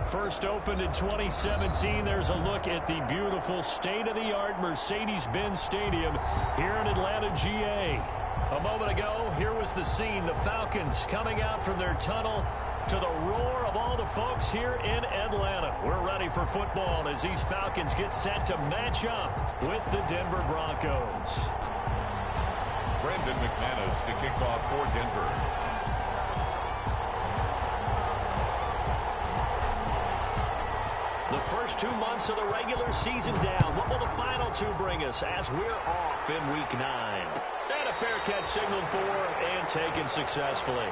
First opened in 2017. There's a look at the beautiful state-of-the-art Mercedes-Benz Stadium here in Atlanta, GA. A moment ago, here was the scene. The Falcons coming out from their tunnel to the roar of all the folks here in Atlanta. We're ready for football as these Falcons get set to match up with the Denver Broncos. Brandon McManus to kick off for Denver. The first 2 months of the regular season down. What will the final two bring us as we're off in Week 9? And a fair catch signaled for and taken successfully.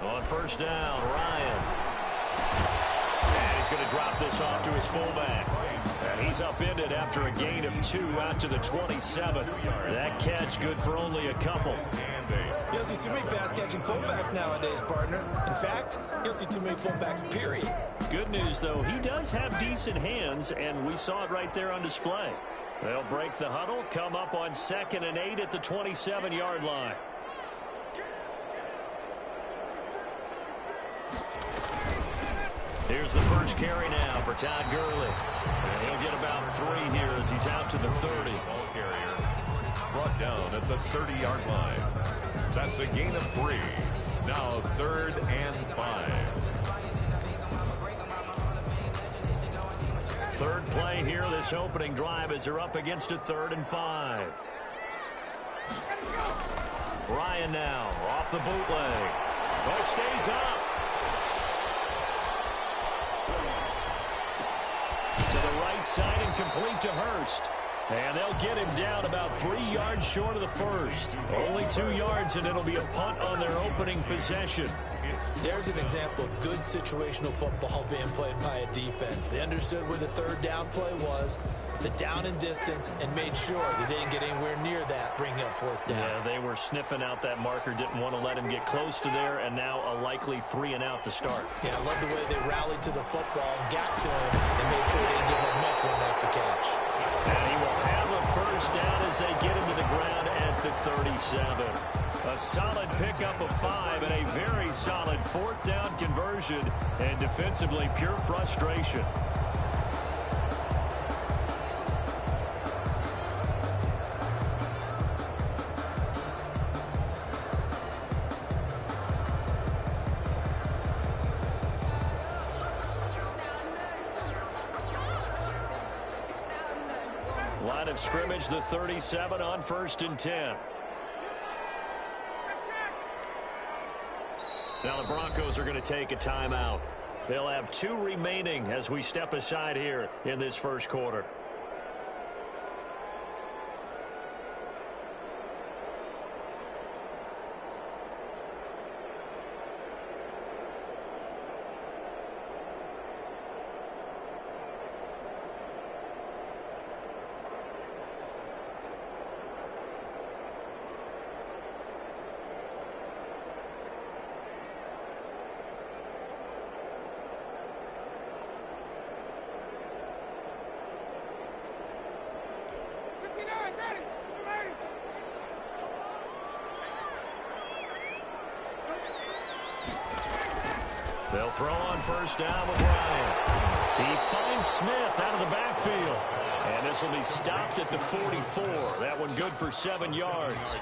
On first down, Ryan. And he's going to drop this off to his fullback. And he's upended after a gain of 2 out to the 27. That catch good for only a couple. You don't see too many pass-catching fullbacks nowadays, partner. In fact, you don't see too many fullbacks, period. Good news, though, he does have decent hands, and we saw it right there on display. They'll break the huddle, come up on 2nd and 8 at the 27-yard line. Here's the first carry now for Todd Gurley. And he'll get about 3 here as he's out to the 30. Ball carrier brought down at the 30-yard line. That's a gain of 3. Now 3rd and 5. Third play here, this opening drive as they're up against a 3rd and 5. Ryan now off the bootleg. But stays up. To the right side and complete to Hurst. And they'll get him down about 3 yards short of the first. Only 2 yards, and it'll be a punt on their opening possession. There's an example of good situational football being played by a defense. They understood where the 3rd down play was, the down and distance, and made sure that they didn't get anywhere near that, bringing up 4th down. Yeah, they were sniffing out that marker, didn't want to let him get close to there, and now a likely 3 and out to start. Yeah, I love the way they rallied to the football, got to him, and made sure they didn't give him much run after catch. And he will have a first down as they get him to the ground at the 37. A solid pickup of 5 and a very solid 4th down conversion, and defensively pure frustration. Line of scrimmage, the 37 on 1st and 10. Now the Broncos are going to take a timeout. They'll have 2 remaining as we step aside here in this first quarter. They'll throw on first down with Ryan. He finds Smith out of the backfield. And this will be stopped at the 44. That one good for 7 yards.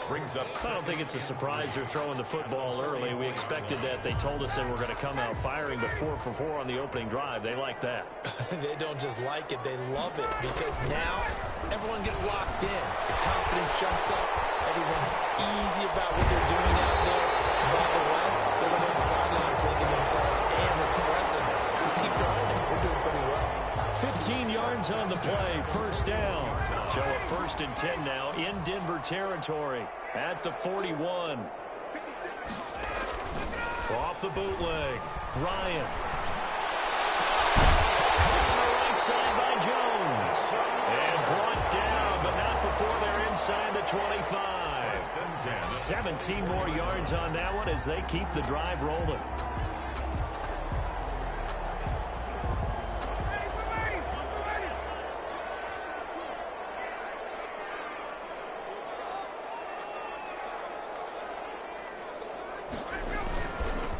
Brings up. I don't think it's a surprise they're throwing the football early. We expected that. They told us they were going to come out firing, but 4 for 4 on the opening drive. They like that. They don't just like it, they love it, because now everyone gets locked in. The confidence jumps up. Everyone's easy about what they're doing out there. And by the way, they're looking at the sideline thinking to themselves and expressing, just keep throwing it. We're doing pretty well. 15 yards on the play, first down. So a 1st and 10 now in Denver territory at the 41. Off the bootleg, Ryan. inside the 25. 17 more yards on that one as they keep the drive rolling.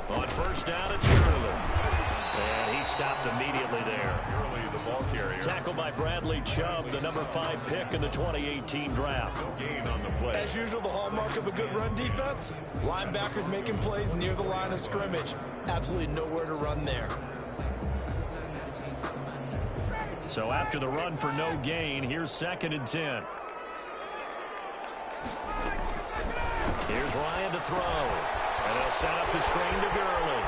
On first down, it's Gurley. And he stopped immediately there. Gurley, the ball carrier. Tackled by Bradley Chubb, the number 5 pick in the 2018 draft. No gain on the play. As usual, the hallmark of a good run defense, linebackers making plays near the line of scrimmage. Absolutely nowhere to run there. So after the run for no gain, here's 2nd and 10. Here's Ryan to throw. And he'll set up the screen to Gurley.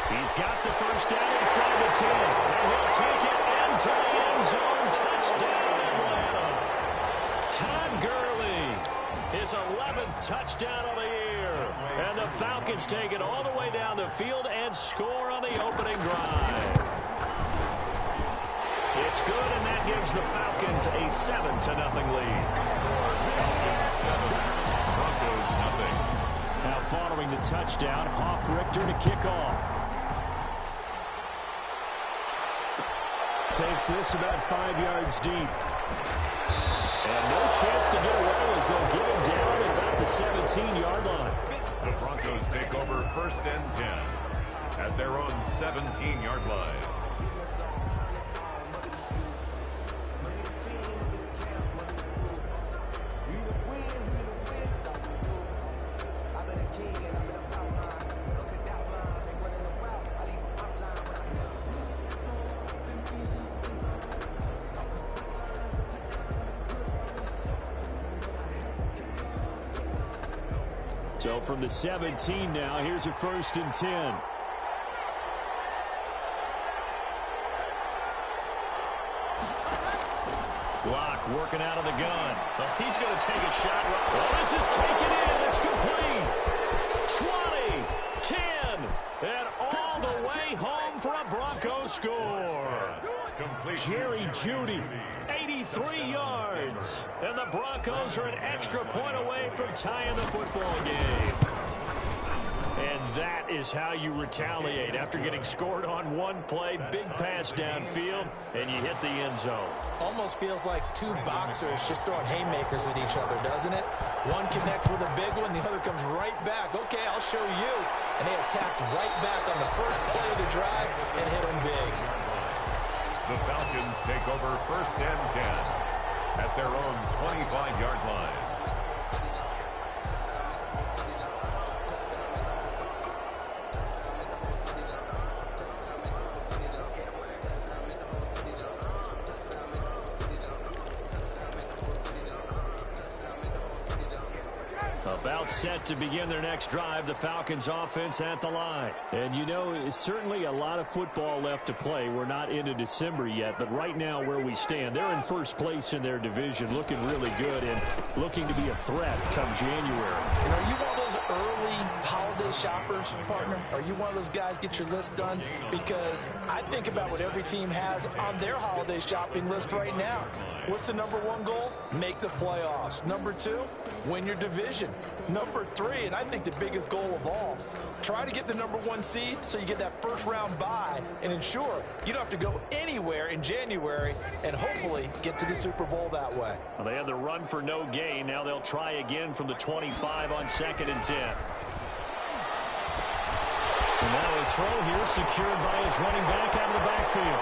He's got the first down inside the 10. And he'll take it into the end zone. Touchdown, Atlanta. Todd Gurley, his 11th touchdown of the year. And the Falcons take it all the way down the field and score on the opening drive. It's good, and that gives the Falcons a 7-0 lead. Falcons 7, Broncos nothing. Now following the touchdown, Hoff-Richter to kick off. Takes this about 5 yards deep. And no chance to get away as they'll get him down at about the 17-yard line. The Broncos take over 1st and 10 at their own 17-yard line. So from the 17 now, here's a 1st and 10. Block working out of the gun. Well, he's going to take a shot. Well, this is taken in. It's complete. 20, 10, and all the way home for a Broncos score. Jerry Jeudy, 83 yards. And the Broncos are an extra point away from tying the football game. And that is how you retaliate after getting scored on one play, big pass downfield, and you hit the end zone. Almost feels like two boxers just throwing haymakers at each other, doesn't it? One connects with a big one, the other comes right back. Okay, I'll show you. And they attacked right back on the first play of the drive and hit them big. The Falcons take over 1st and 10 at their own 25-yard line. About set to begin their next drive, the Falcons offense at the line. And you know, it's certainly a lot of football left to play. We're not into December yet, but right now where we stand, they're in first place in their division, looking really good and looking to be a threat come January. And are you one of those early holiday shoppers, partner? Are you one of those guys get your list done? Because I think about what every team has on their holiday shopping list right now. What's the number 1 goal? Make the playoffs. Number 2, win your division. Number 3, and I think the biggest goal of all, try to get the number 1 seed so you get that first round bye and ensure you don't have to go anywhere in January and hopefully get to the Super Bowl that way. Well, they had the run for no gain. Now they'll try again from the 25 on 2nd and 10. And now a throw here secured by his running back out of the backfield.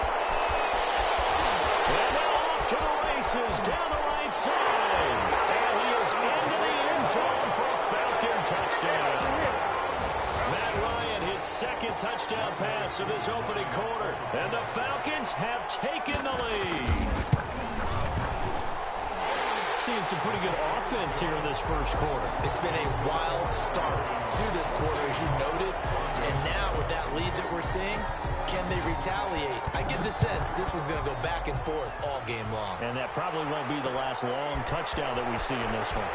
And now off to the races down the right side. And he is into the end zone for a Falcon touchdown. Matt Ryan, his 2nd touchdown pass of this opening quarter. And the Falcons have taken the lead. Seeing some pretty good offense here in this first quarter. It's been a wild start to this quarter, as you noted. And now with that lead that we're seeing, can they retaliate? I get the sense this one's going to go back and forth all game long. And that probably won't be the last long touchdown that we see in this one.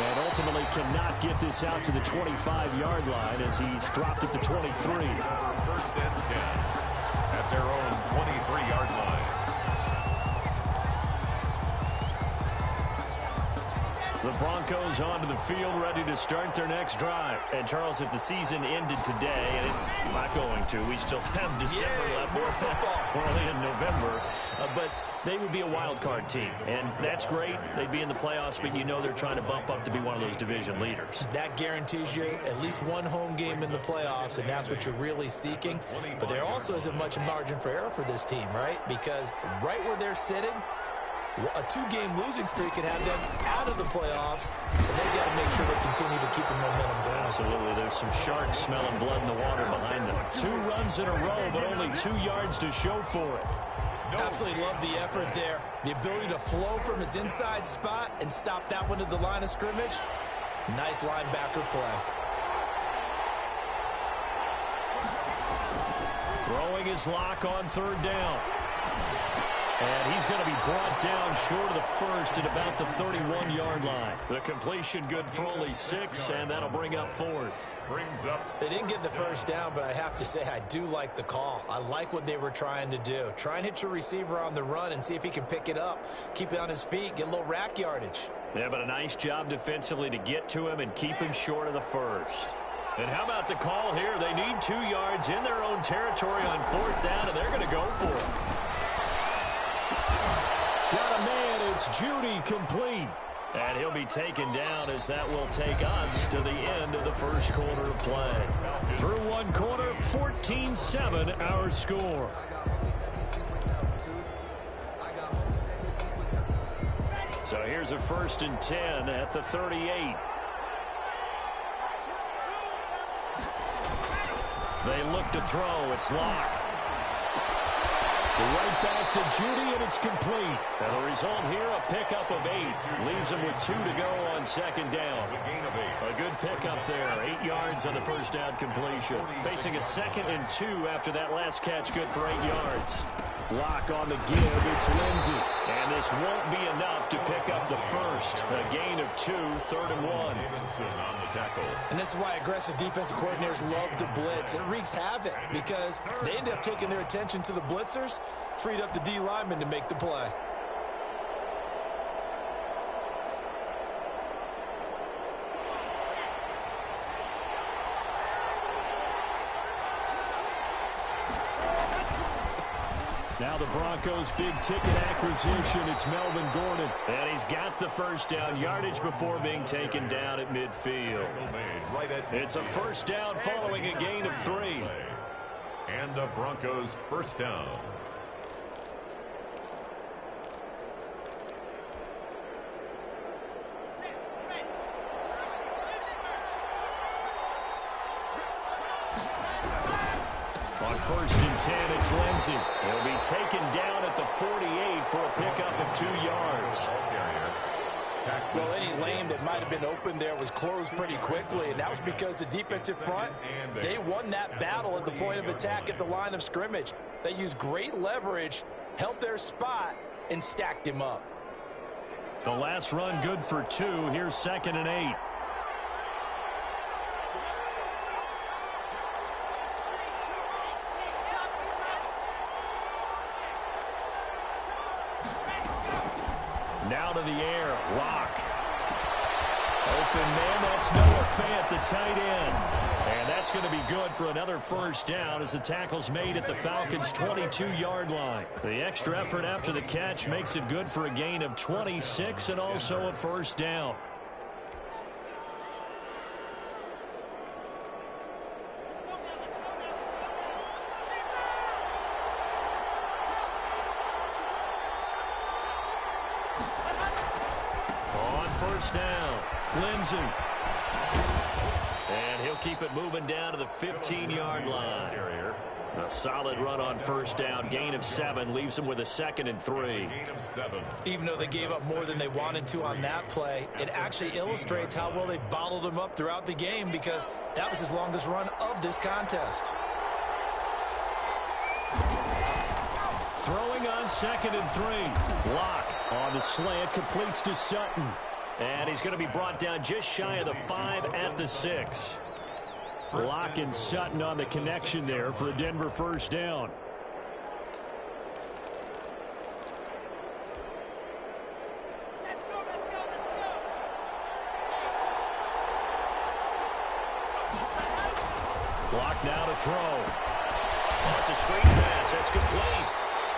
And ultimately cannot get this out to the 25-yard line as he's dropped at the 23. 1st and 10 at their own 23-yard line. The Broncos onto the field, ready to start their next drive. And, Charles, if the season ended today, and it's not going to, we still have December left. More football. We're only in November. But they would be a wild card team, and that's great. They'd be in the playoffs, but you know they're trying to bump up to be one of those division leaders. That guarantees you at least one home game in the playoffs, and that's what you're really seeking. But there also isn't much margin for error for this team, right? Because right where they're sitting, a 2-game losing streak could have them out of the playoffs, so they've got to make sure they continue to keep the momentum going. Absolutely. There's some sharks smelling blood in the water behind them. 2 runs in a row, but only 2 yards to show for it. Absolutely love the effort there. The ability to flow from his inside spot and stop that one at the line of scrimmage. Nice linebacker play. Throwing his lock on 3rd down. And he's going to be brought down short of the first at about the 31-yard line. The completion good for only 6, and that'll bring up 4th. Brings up. They didn't get the first down, but I have to say I do like the call. I like what they were trying to do. Try and hit your receiver on the run and see if he can pick it up. Keep it on his feet, get a little rack yardage. Yeah, but a nice job defensively to get to him and keep him short of the first. And how about the call here? They need 2 yards in their own territory on 4th down, and they're going to go for it. Got a man, it's Judy, complete. And he'll be taken down as that will take us to the end of the first quarter of play. Through 1 quarter, 14-7 our score. So here's a 1st and 10 at the 38. They look to throw, it's Locke. Right back to Judy, and it's complete. And the result here, a pickup of 8. Leaves him with 2 to go on 2nd down. A good pickup there. 8 yards on the first down completion. Facing a 2nd and 2 after that last catch, good for 8 yards. Lock on the give, it's Lindsey. And this won't be enough to pick up the first. A gain of 2, 3rd and 1. And this is why aggressive defensive coordinators love to blitz. It wreaks havoc because they end up taking their attention to the blitzers, freed up the D lineman to make the play. Now the Broncos' big-ticket acquisition, it's Melvin Gordon. And he's got the first down, yardage before being taken down at midfield. It's a 1st down following a gain of 3. And the Broncos' 1st down. On 1st and 10, it's Lindsey. He'll be taken down at the 48 for a pickup of 2 yards. Well, any lane that might have been open there was closed pretty quickly, and that was because the defensive front, they won that battle at the point of attack at the line of scrimmage. They used great leverage, held their spot, and stacked him up. The last run good for 2. Here's 2nd and 8. Now to the air, Locke. Open man, that's Noah Fant, the tight end. And that's going to be good for another 1st down as the tackle's made at the Falcons' 22-yard line. The extra effort after the catch makes it good for a gain of 26 and also a 1st down. On 1st down, Lindsey. And he'll keep it moving down to the 15-yard line. A solid run on 1st down, gain of 7, leaves them with a 2nd and 3. Even though they gave up more than they wanted to on that play, it actually illustrates how well they bottled him up throughout the game because that was his longest run of this contest. Throwing on 2nd and 3. Locke on the slant, completes to Sutton. And he's going to be brought down just shy of the 5 at the 6. Locke and Sutton on the connection there for a Denver 1st down. Block now to throw. Oh, it's a screen pass. That's complete.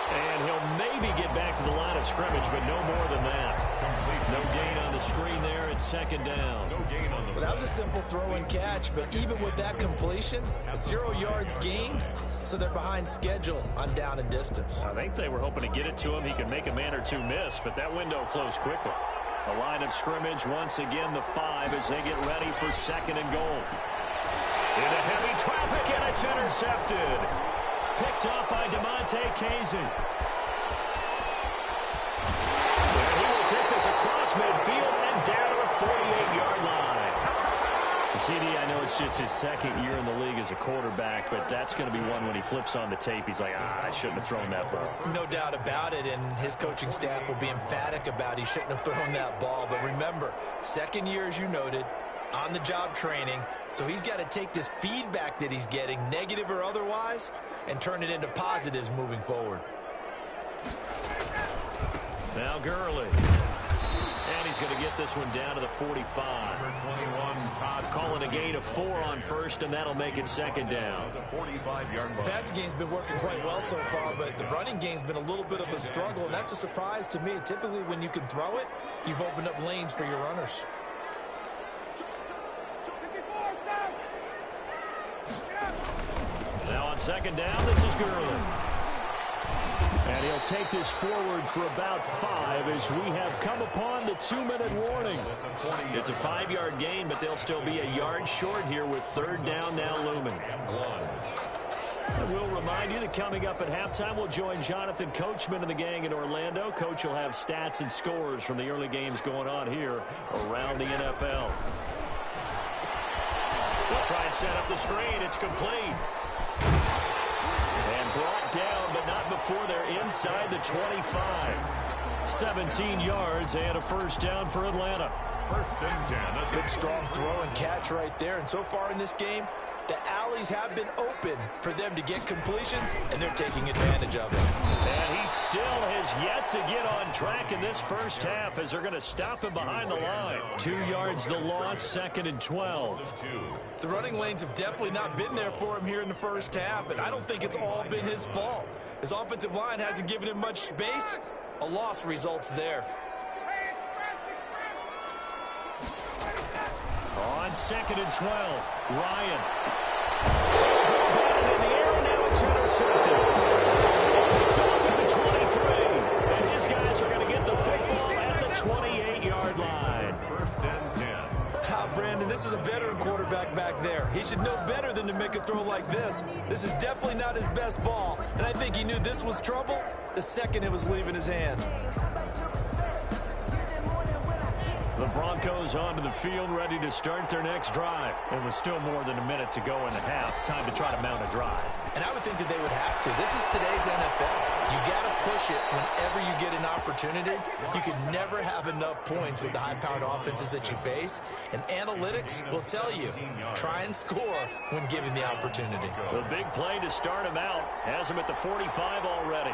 And he'll maybe get back to the line of scrimmage, but no more than that. No gain on the screen there. It's second down. No gain on the Well, that was a simple throw and catch, but even with that completion, 0 yards gained, so they're behind schedule on down and distance. I think they were hoping to get it to him. He could make a man or two miss, but that window closed quickly. The line of scrimmage, once again, the 5 as they get ready for second and goal. Into heavy traffic, and it's intercepted. Picked up by DeMonte Casey. And he will take this across midfield and down to the 48-yard line. CD, I know it's just his second year in the league as a quarterback, but that's going to be one when he flips on the tape. He's like, I shouldn't have thrown that ball. No doubt about it, and his coaching staff will be emphatic about he shouldn't have thrown that ball. But remember, second year, as you noted, on-the-job training, so he's got to take this feedback that he's getting, negative or otherwise, and turn it into positives moving forward. Now Gurley. And he's going to get this one down to the 45. Number 21, Todd. Calling a gain of 4 on first, and that'll make it second down. The 45-yard line. The passing game's been working quite well so far, but the running game's been a little bit of a struggle, and that's a surprise to me. Typically, when you can throw it, you've opened up lanes for your runners. Now on second down, this is Gurley. And he'll take this forward for about 5 as we have come upon the 2-minute warning. It's a 5-yard gain, but they'll still be a yard short here with third down now looming. And we'll remind you that coming up at halftime, we'll join Jonathan Coachman and the gang in Orlando. Coach will have stats and scores from the early games going on here around the NFL. They'll try and set up the screen. It's complete. And brought down, but not before they're inside the 25. 17 yards and a first down for Atlanta. First and 10. Good strong throw and catch right there. And so far in this game, the alleys have been open for them to get completions, and they're taking advantage of it. And he still has yet to get on track in this first half as they're going to stop him behind the line. 2 yards the loss, second and 12. The running lanes have definitely not been there for him here in the first half, and I don't think it's all been his fault. His offensive line hasn't given him much space. A loss results there. On second and 12, Ryan. In the air, and now it's intercepted. Picked off at the 23. And his guys are going to get the football at the 28-yard line. First and 10. Brandon, this is a veteran quarterback back there. He should know better than to make a throw like this. This is definitely not his best ball, and I think he knew this was trouble the second it was leaving his hand. The Broncos onto the field, ready to start their next drive. And with still more than a minute to go in the half, time to try to mount a drive. And I would think that they would have to. This is today's NFL. You got to push it whenever you get an opportunity. You can never have enough points with the high-powered offenses that you face. And analytics will tell you, try and score when given the opportunity. The big play to start him out has him at the 45 already.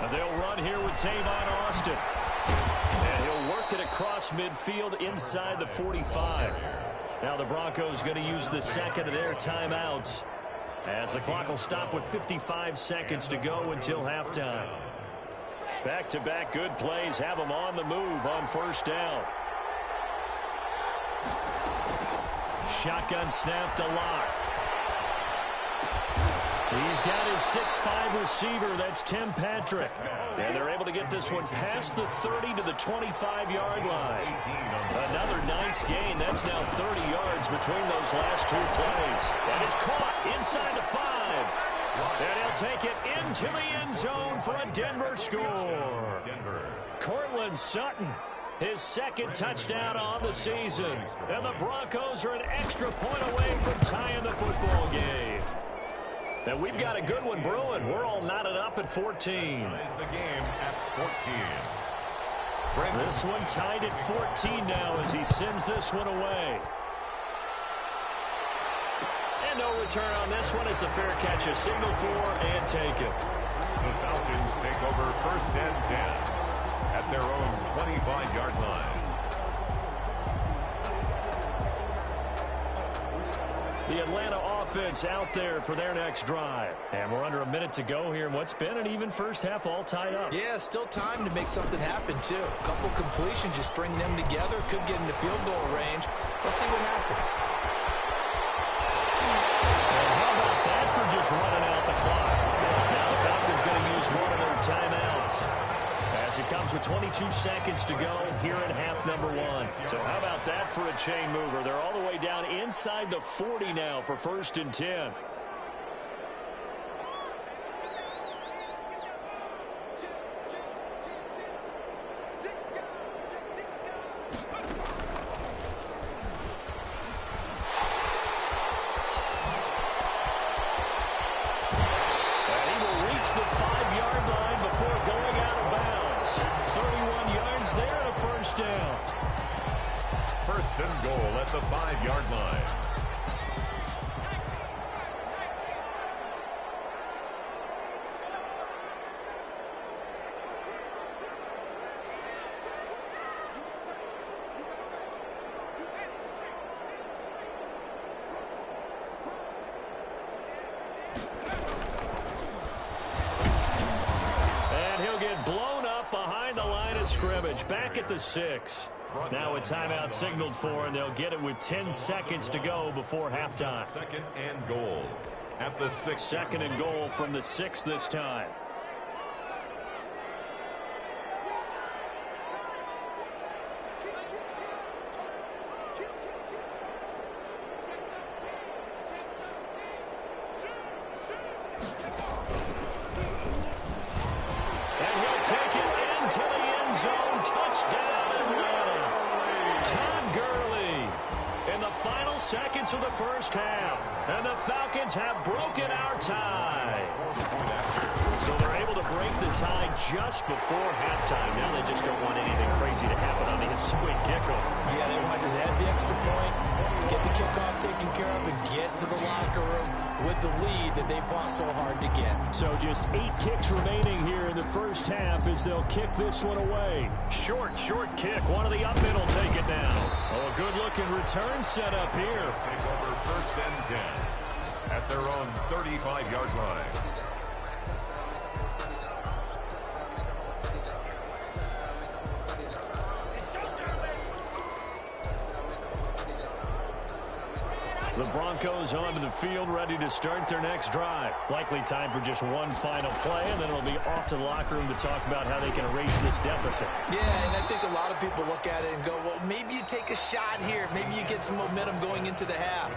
And they'll run here with Tavon Austin. And he'll work it across midfield inside the 45. Now the Broncos going to use the second of their timeouts as the clock will stop with 55 seconds to go until halftime. Back-to-back good plays have them on the move on first down. Shotgun snap to Locke. He's got his 6'5" receiver. That's Tim Patrick. And they're able to get this one past the 30 to the 25-yard line. Another nice gain. That's now 30 yards between those last two plays. And it's caught inside the 5. And he'll take it into the end zone for a Denver score. Cortland Sutton, his second touchdown on the season. And the Broncos are an extra point away from tying the football game. And we've got a good one brewing. We're all knotted up at 14. Ties the game at 14. This one tied at 14 now as he sends this one away. And no return on this one as the fair catch is signaled for and taken. The Falcons take over first and 10 at their own 25-yard line. The Atlanta offense out there for their next drive. And we're under a minute to go here in what's been an even first half, all tied up. Yeah, still time to make something happen, too. A couple completions, just string them together. Could get into field goal range. Let's see what happens. And how about that for just running out the clock? Now the Falcons going to use one of their timeouts, as it comes with 22 seconds to go here in half number one. So how about that for a chain mover? They're all the way down inside the 40 now for 1st and 10. And he will reach the 5-yard line before going out of bounds. 31 yards there and a first down. 1st and goal at the 5-yard line. And he'll get blown up behind the line of scrimmage. Back at the 6. Now a timeout signaled for, and they'll get it with 10 seconds to go before halftime. 2nd and goal at the 6. 2nd and goal from the 6 this time. And he'll take it into the end zone. Touchdown, Atlanta. Todd Gurley in the final seconds of the first half. And the Falcons have broken our tie. So they're able to break the tie just before halftime. Now they just don't want anything crazy to happen on the ensuing kickoff. Yeah, they want to just add the extra point, get the kickoff taken care of, and get to the locker room with the lead that they fought so hard to get. So just 8 kicks remaining here in the first half as they'll kick this one away. Short kick. One of the up men will take it now. Oh, a good-looking return set up here. Take over 1st and 10 at their own 35-yard line. The Broncos onto the field, ready to start their next drive. Likely time for just one final play, and then it'll be off to the locker room to talk about how they can erase this deficit. Yeah, and I think a lot of people look at it and go, well, maybe you take a shot here. Maybe you get some momentum going into the half.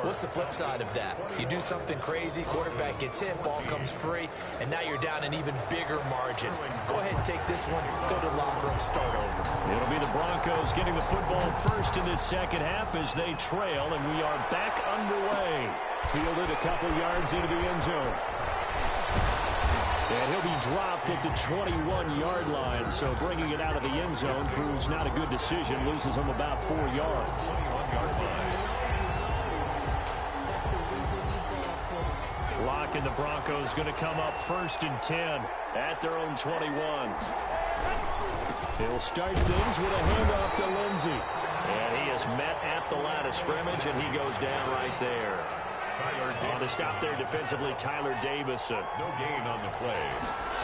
What's the flip side of that? You do something crazy, quarterback gets hit, ball comes free, and now you're down an even bigger margin. Go ahead and take this one, go to the locker room, start over. It'll be the Broncos getting the football first in this second half as they trail, and we are back underway. Fielded a couple yards into the end zone. And he'll be dropped at the 21-yard line, so bringing it out of the end zone proves not a good decision. Loses him about 4 yards. 21-yard line. Lock and the Broncos going to come up 1st and 10 at their own 21. He'll start things with a handoff to Lindsey. And he is met at the line of scrimmage, and he goes down right there. On the stop there defensively, Tyler Davison. No gain on the play.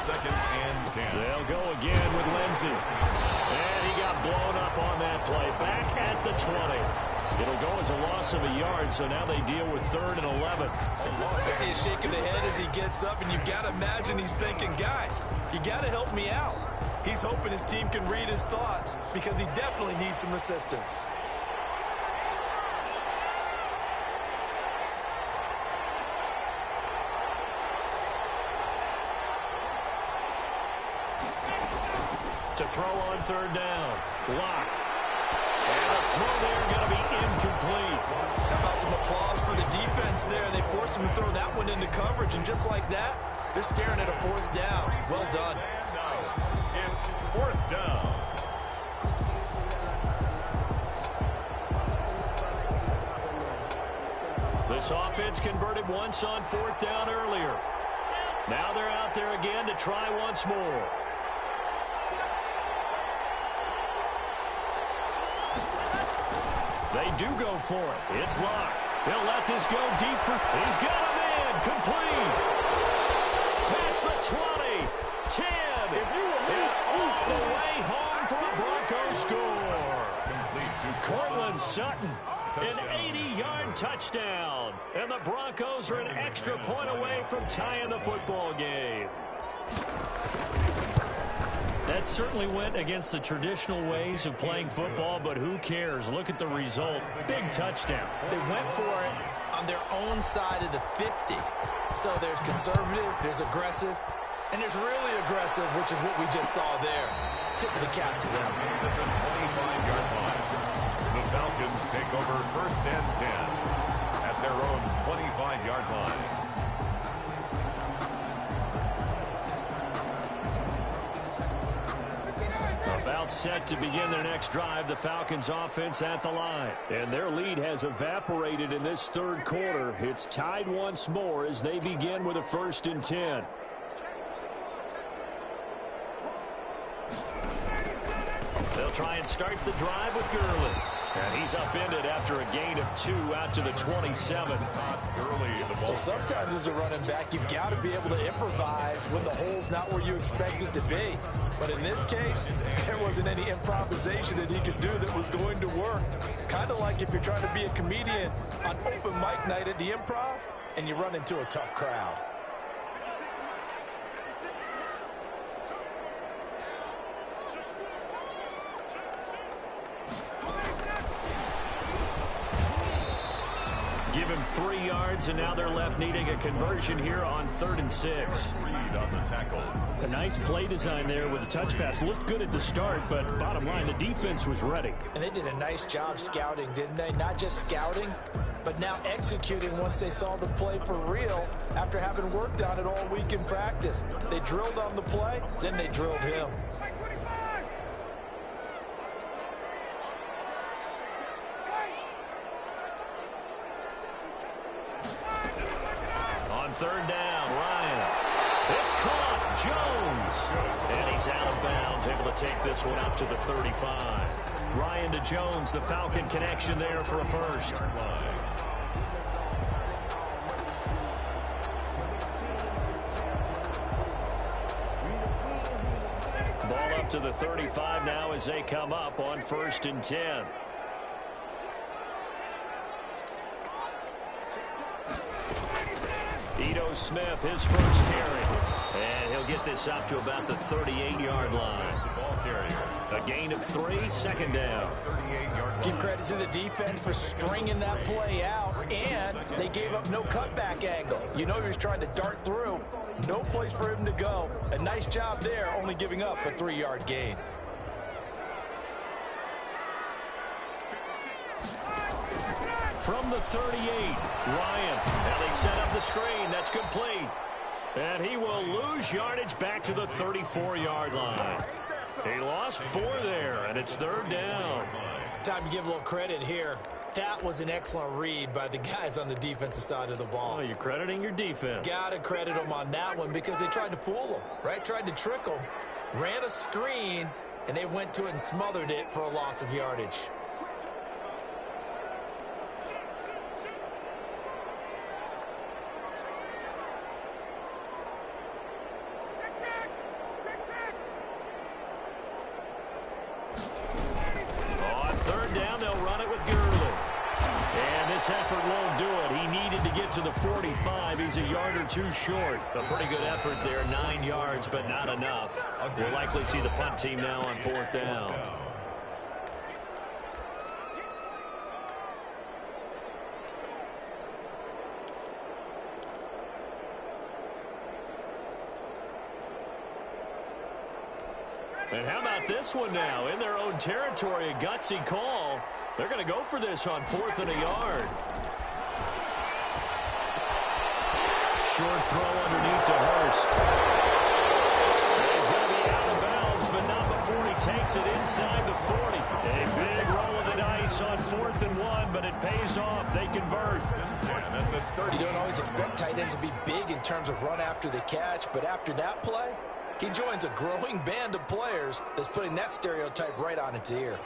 2nd and 10. They'll go again with Lindsey. And he got blown up on that play. Back at the 20. It'll go as a loss of a yard, so now they deal with 3rd and 11. I see a shake of the head as he gets up, and you've got to imagine he's thinking, guys, you got to help me out. He's hoping his team can read his thoughts because he definitely needs some assistance. To throw on 3rd down. Lock. And the throw there going to be incomplete. How about some applause for the defense there? They forced him to throw that one into coverage, and just like that, they're staring at a 4th down. Well done. It's 4th down. This offense converted once on 4th down earlier. Now they're out there again to try once more. They do go for it. It's Locke. He'll let this go deep for... He's got him in. Complete. Past the 20. 10. And all the way home for a Broncos score. Cortland Sutton, an 80-yard touchdown. And the Broncos are an extra point away from tying the football game. That certainly went against the traditional ways of playing football, but who cares? Look at the result. Big touchdown. They went for it on their own side of the 50. So there's conservative, there's aggressive, and there's really aggressive, which is what we just saw there. Tip of the cap to them. At the 25-yard line, the Falcons take over 1st and 10 at their own 25-yard line. About set to begin their next drive, the Falcons offense at the line. And their lead has evaporated in this third quarter. It's tied once more as they begin with a 1st and 10. They'll try and start the drive with Gurley. And he's upended after a gain of 2 out to the 27. Well, sometimes as a running back, you've got to be able to improvise when the hole's not where you expect it to be. But in this case, there wasn't any improvisation that he could do that was going to work. Kind of like if you're trying to be a comedian on open mic night at the Improv and you run into a tough crowd. Give him 3 yards, and now they're left needing a conversion here on 3rd and 6. Reed on the tackle. A nice play design there with a touch pass. Looked good at the start, but bottom line, the defense was ready. And they did a nice job scouting, didn't they? Not just scouting, but now executing once they saw the play for real after having worked on it all week in practice. They drilled on the play, then they drilled him. On 3rd down, Ryan. It's caught. Jones. And he's out of bounds, able to take this one up to the 35. Ryan to Jones, the Falcon connection there for a 1st. Ball up to the 35 now as they come up on 1st and 10. Ito Smith, his first carry. And he'll get this up to about the 38-yard line. Ball carrier. A gain of 3, 2nd down. 38-yard. Give credit to the defense for stringing that play out, and they gave up no cutback angle. You know he was trying to dart through. No place for him to go. A nice job there, only giving up a 3-yard gain. From the 38, Ryan. Now they set up the screen. That's complete. And he will lose yardage back to the 34-yard line. He lost 4 there, and it's 3rd down. Time to give a little credit here. That was an excellent read by the guys on the defensive side of the ball. Oh, you're crediting your defense. Got to credit them on that one because they tried to fool them, right? Tried to trick them. Ran a screen, and they went to it and smothered it for a loss of yardage. Effort won't do it. He needed to get to the 45. He's a yard or 2 short. A pretty good effort there. 9 yards, but not enough. We'll likely see the punt team now on 4th down. And how about this one now? In their own territory, a gutsy call. They're going to go for this on 4th and a yard. Short throw underneath to Hurst. He's going to be out of bounds, but not before he takes it inside the 40. A big roll of the dice on 4th and 1, but it pays off. They convert. You don't always expect tight ends to be big in terms of run after the catch, but after that play, he joins a growing band of players that's putting that stereotype right on its ear.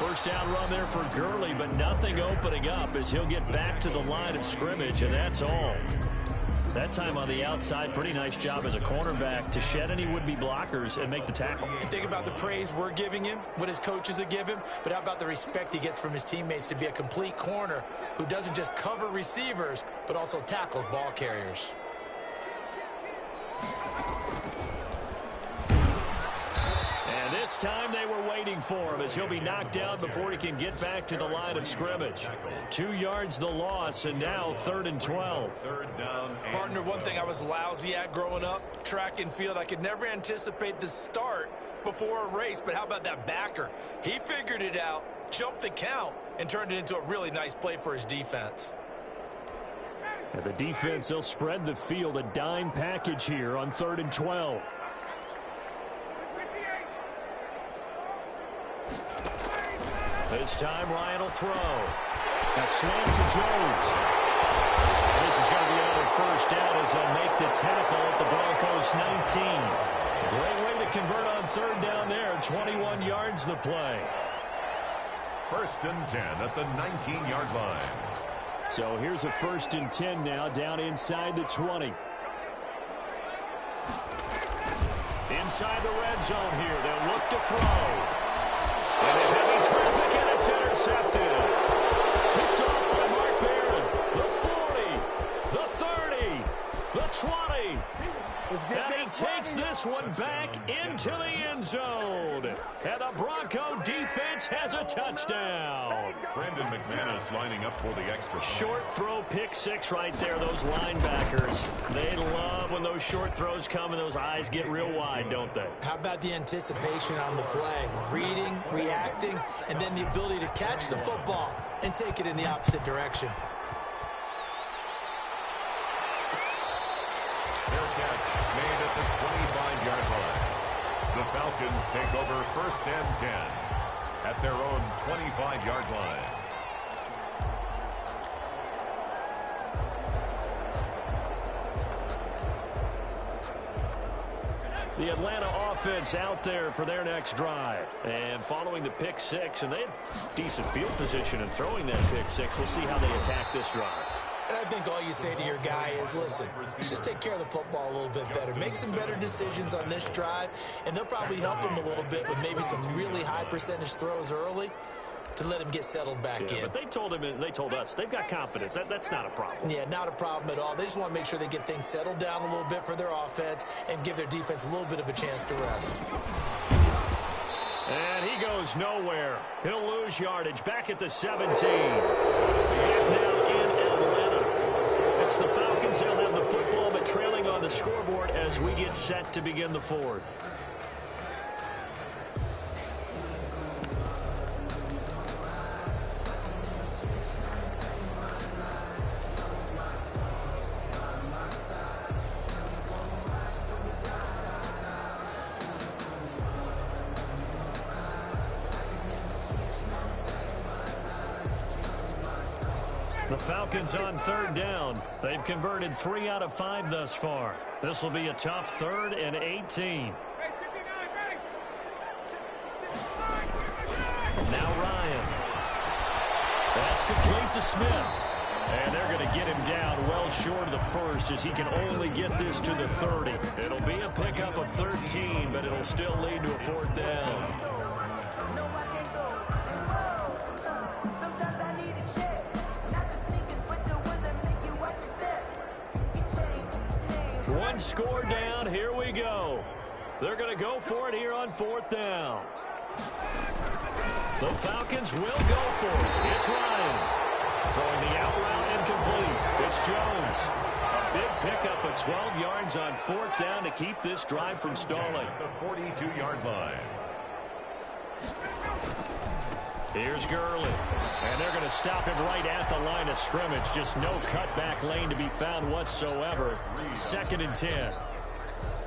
First down run there for Gurley, but nothing opening up as he'll get back to the line of scrimmage, and that's all. That time on the outside, pretty nice job as a cornerback to shed any would-be blockers and make the tackle. You think about the praise we're giving him, what his coaches have given him, but how about the respect he gets from his teammates to be a complete corner who doesn't just cover receivers, but also tackles ball carriers. And this time they were waiting for him as he'll be knocked down before he can get back to the line of scrimmage. 2 yards the loss, and now 3rd and 12. Partner, one thing I was lousy at growing up, track and field, I could never anticipate the start before a race, but how about that backer? He figured it out, jumped the count, and turned it into a really nice play for his defense. And the defense, they'll spread the field, a dime package here on 3rd and 12. This time Ryan will throw. A slant to Jones. And this is going to be another first down as they'll make the tackle at the Broncos 19. Great way to convert on 3rd down there. 21 yards the play. 1st and 10 at the 19-yard line. So here's a 1st and 10 now down inside the 20. Inside the red zone here. They'll look to throw. And a heavy traffic, and it's intercepted. Picked off by Mark Barron. The 40, the 30, the 20. And he takes this one back into the end zone. And the Bronco defense has a touchdown. Brandon McManus lining up for the extra. Short throw, pick six right there. Those linebackers, they love when those short throws come and those eyes get real wide, don't they? How about the anticipation on the play? Reading, reacting, and then the ability to catch the football and take it in the opposite direction. Their catch made at the 25-yard line. The Falcons take over 1st and 10 at their own 25-yard line. The Atlanta offense out there for their next drive. And following the pick six, and they had decent field position in throwing that pick six. We'll see how they attack this drive. And I think all you say to your guy is, listen, let's just take care of the football a little bit better. Make some better decisions on this drive, and they'll probably help him a little bit with maybe some really high percentage throws early to let him get settled back in. But they told him, and they told us, they've got confidence. That's not a problem. Yeah, not a problem at all. They just want to make sure they get things settled down a little bit for their offense and give their defense a little bit of a chance to rest. And he goes nowhere. He'll lose yardage back at the 17. And now in Atlanta. It's the Falcons. They'll have the football, but trailing on the scoreboard as we get set to begin the 4th. The Falcons on 3rd down. They've converted 3 out of 5 thus far. This will be a tough 3rd and 18. Now Ryan. That's complete to Smith. And they're going to get him down well short of the first as he can only get this to the 30. It'll be a pickup of 13, but it'll still lead to a 4th down. One score down. Here we go. They're going to go for it here on 4th down. The Falcons will go for it. It's Ryan. Throwing the out route incomplete. It's Jones. A big pickup of 12 yards on 4th down to keep this drive from stalling. The 42-yard line. Here's Gurley. And they're going to stop him right at the line of scrimmage. Just no cutback lane to be found whatsoever. 2nd and 10.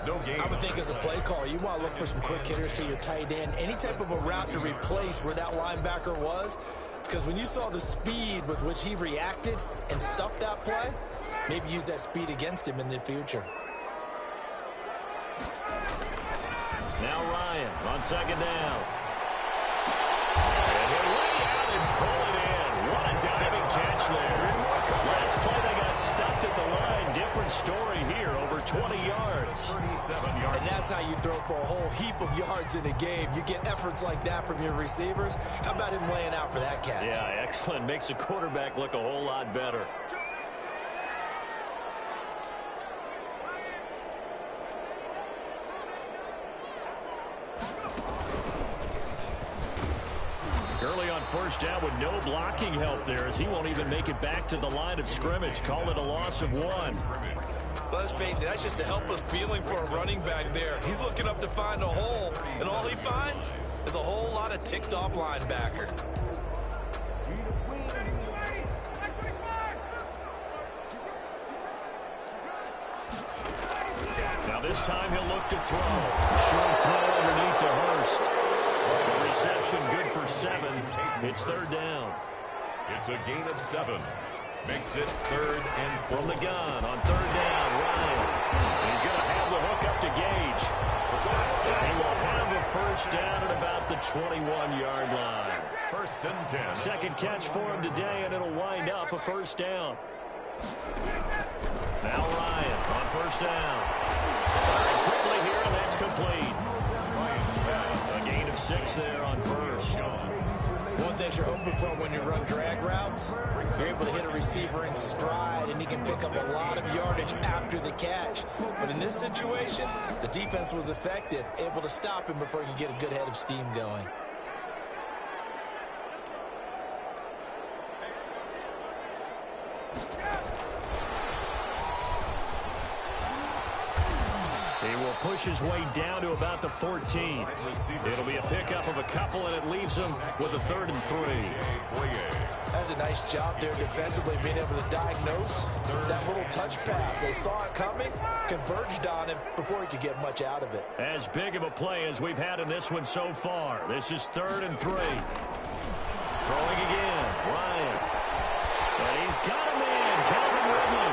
No game. I would think as a play call, you want to look for some quick hitters to your tight end. Any type of a route to replace where that linebacker was. Because when you saw the speed with which he reacted and stuffed that play, maybe use that speed against him in the future. Now Ryan on 2nd down. And he'll there. Last play they got stuffed at the line. Different story here, over 20 yards. 37 yards. And that's how you throw for a whole heap of yards in a game. You get efforts like that from your receivers. How about him laying out for that catch? Yeah, excellent. Makes the quarterback look a whole lot better. Early on first down with no blocking help there, as he won't even make it back to the line of scrimmage. Call it a loss of 1. Well, let's face it, that's just a helpless feeling for a running back there. He's looking up to find a hole, and all he finds is a whole lot of ticked-off linebacker. Now this time he'll look to throw. Short throw underneath to Hurst. The reception good for 7. It's third down. It's a gain of 7. Makes it 3rd and 4. From the gun on third down, Ryan. He's going to have the hook up to Gage. And he will have a first down at about the 21-yard line. 1st and 10. Second catch for him today, and it'll wind up a first down. Now Ryan on first down. Firing quickly here, and that's complete. A gain of 6 there on first. One thing you're hoping for when you run drag routes, you're able to hit a receiver in stride, and he can pick up a lot of yardage after the catch. But in this situation, the defense was effective, able to stop him before he could get a good head of steam going. He will push his way down to about the 14. It'll be a pickup of a couple, and it leaves him with a 3rd and 3. That's a nice job there defensively, being able to diagnose that little touch pass. They saw it coming, converged on him before he could get much out of it. As big of a play as we've had in this one so far. This is 3rd and 3. Throwing again, Ryan. And he's got a man, Calvin Ridley.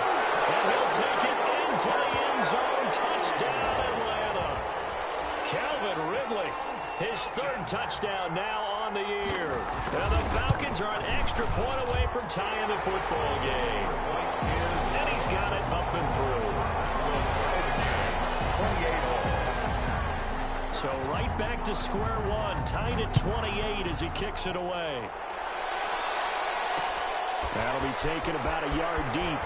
And he'll take it into the end zone. Touchdown, Atlanta. Calvin Ridley, his 3rd touchdown now on the year. Now the Falcons are an extra point away from tying the football game. And he's got it up and through. So right back to square one, tied at 28 as he kicks it away. That'll be taken about a yard deep.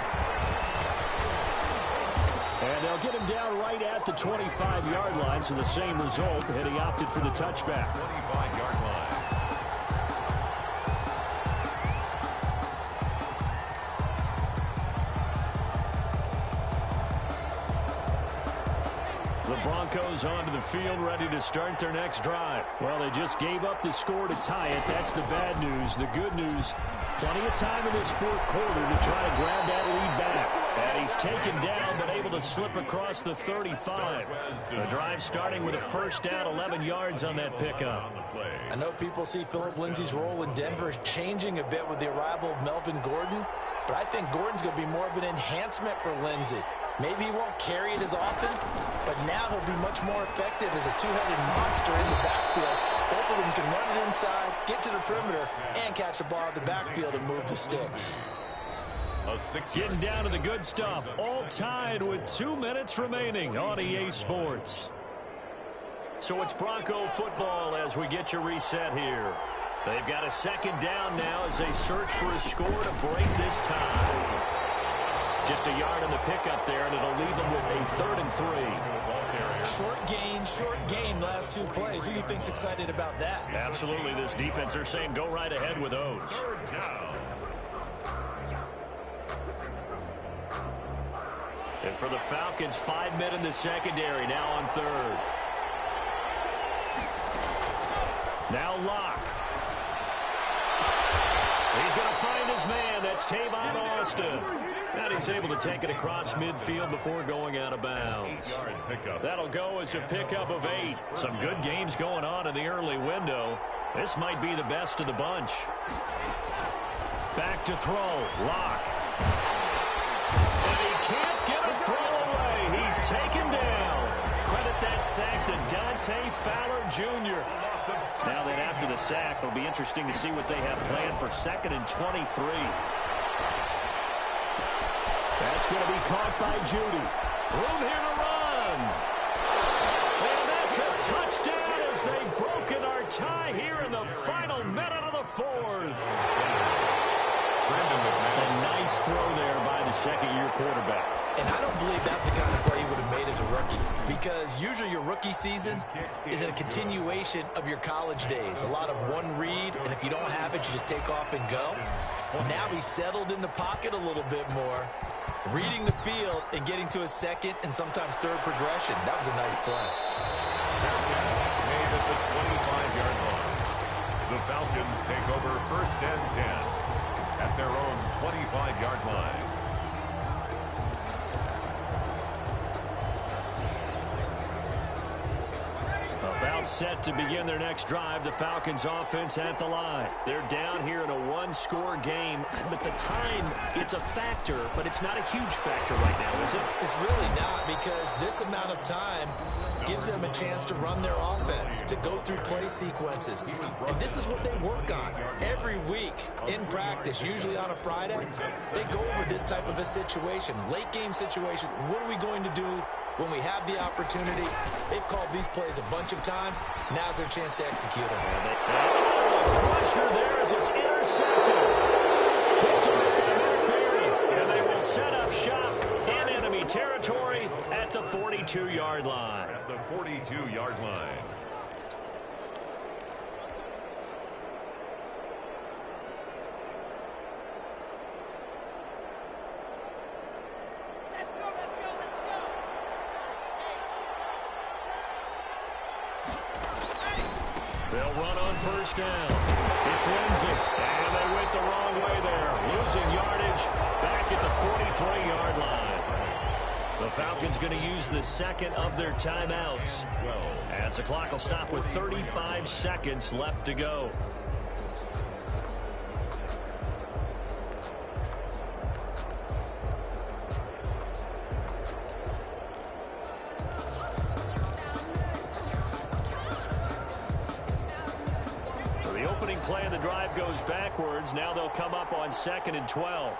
And they'll get him down right at the 25-yard line, so the same result, and he opted for the touchback. 25-yard line. The Broncos onto the field, ready to start their next drive. Well, they just gave up the score to tie it. That's the bad news. The good news, plenty of time in this 4th quarter to try to grab that lead back. And he's taken down, but able to slip across the 35. The drive starting with a first down, 11 yards on that pickup. I know people see Philip Lindsay's role in Denver changing a bit with the arrival of Melvin Gordon, but I think Gordon's going to be more of an enhancement for Lindsay. Maybe he won't carry it as often, but now he'll be much more effective as a two-headed monster in the backfield. Both of them can run it inside, get to the perimeter, and catch the ball at the backfield and move the sticks. Getting down to the good stuff, all tied with 2 minutes remaining on EA Sports. So it's Bronco football as we get your reset here. They've got a 2nd down now as they search for a score to break this tie. Just a yard on the pickup there, and it'll leave them with a 3rd and 3. Short game, last 2 plays. Who do you think's excited about that? Absolutely, this defense, they're saying go right ahead with those. And for the Falcons, 5 men in the secondary, now on 3rd. Now Locke. He's going to find his man. That's Tavon Austin. And he's able to take it across midfield before going out of bounds. That'll go as a pickup of 8. Some good games going on in the early window. This might be the best of the bunch. Back to throw. Locke. And he can't get a throw away. He's taken down. Credit that sack to Dante Fowler Jr. Now that after the sack, it'll be interesting to see what they have planned for 2nd and 23. That's going to be caught by Judy. Room here to run. And that's a touchdown as they've broken our tie here in the final minute of the fourth. A nice throw there by the second-year quarterback. And I don't believe that's the kind of play he would have made as a rookie, because usually your rookie season is a continuation of your college days. A lot of one read, and if you don't have it, you just take off and go. Now he's settled in the pocket a little bit more, reading the field and getting to a second and sometimes third progression. That was a nice play. Made at the 25-yard line. The Falcons take over first and 10 at their own 25-yard line. About set to begin their next drive, the Falcons offense at the line. They're down here in a one-score game, but the time, it's a factor, but it's not a huge factor right now, is it? It's really not, because this amount of time gives them a chance to run their offense, to go through play sequences. And this is what they work on every week in practice, usually on a Friday. They go over this type of a situation, late game situation. What are we going to do when we have the opportunity? They've called these plays a bunch of times. Now's their chance to execute them. Pressure there as it's intercepted. Picked up by Berry, and they will set up shop in enemy territory at the 42-yard line. At the 42-yard line. They'll run on first down. It's Lindsey, and they went the wrong way there. Losing yardage back at the 43-yard line. The Falcons going to use the second of their timeouts, as the clock will stop with 35 seconds left to go. Play of the drive goes backwards. Now they'll come up on 2nd and 12.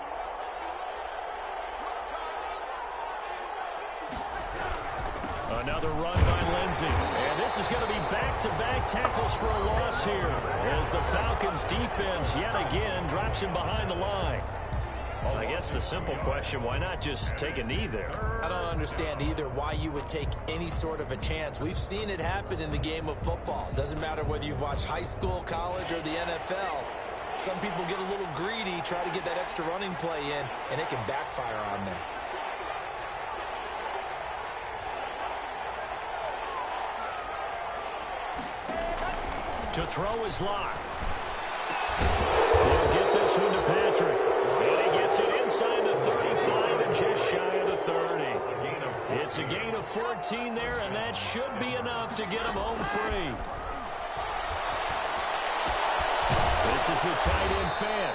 Another run by Lindsey. And this is going to be back-to-back tackles for a loss here, as the Falcons defense yet again drops him behind the line. I guess the simple question, why not just take a knee there? I don't understand either why you would take any sort of a chance. We've seen it happen in the game of football. Doesn't matter whether you've watched high school, college, or the NFL. Some people get a little greedy, try to get that extra running play in, and it can backfire on them. To throw is Locke. He'll get this one to Patrick. And he gets it inside the 35 and just shy of the 30. It's a gain of 14 there, and that should be enough to get him home free. This is the tight end fan.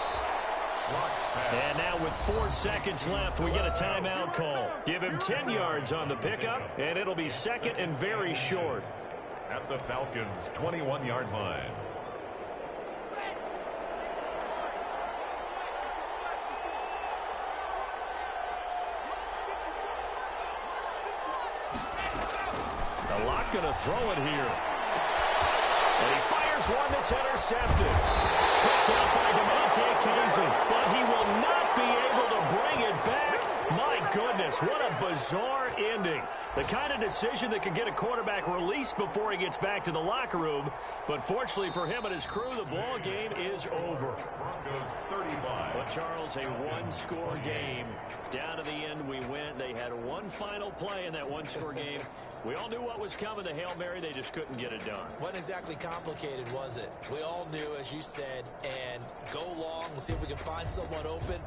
And now with 4 seconds left, we get a timeout call. Give him 10 yards on the pickup, and it'll be second and very short. At the Falcons' 21-yard line. Locke going to throw it here. And he fires one that's intercepted. Picked out by DeMonte Casey, but he will not be able to bring it back. My goodness, what a bizarre ending. The kind of decision that could get a quarterback released before he gets back to the locker room. But fortunately for him and his crew, the ball game is over. Broncos 35. But Charles, a one-score game. Down to the end we went. They had one final play in that one-score game. We all knew what was coming, the Hail Mary. They just couldn't get it done. Wasn't exactly complicated, was it? We all knew, as you said, and go long. We'll see if we can find someone open.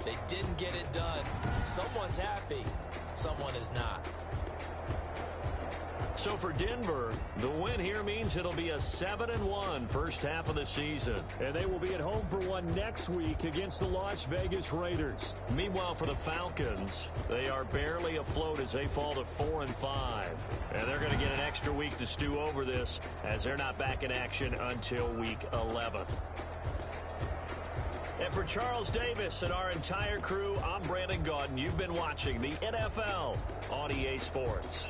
They didn't get it done. Someone's happy. Someone is not. So for Denver, the win here means it'll be a 7-1 first half of the season. And they will be at home for one next week against the Las Vegas Raiders. Meanwhile, for the Falcons, they are barely afloat as they fall to 4-5. And they're going to get an extra week to stew over this, as they're not back in action until week 11. And for Charles Davis and our entire crew, I'm Brandon Gaudin. You've been watching the NFL on EA Sports.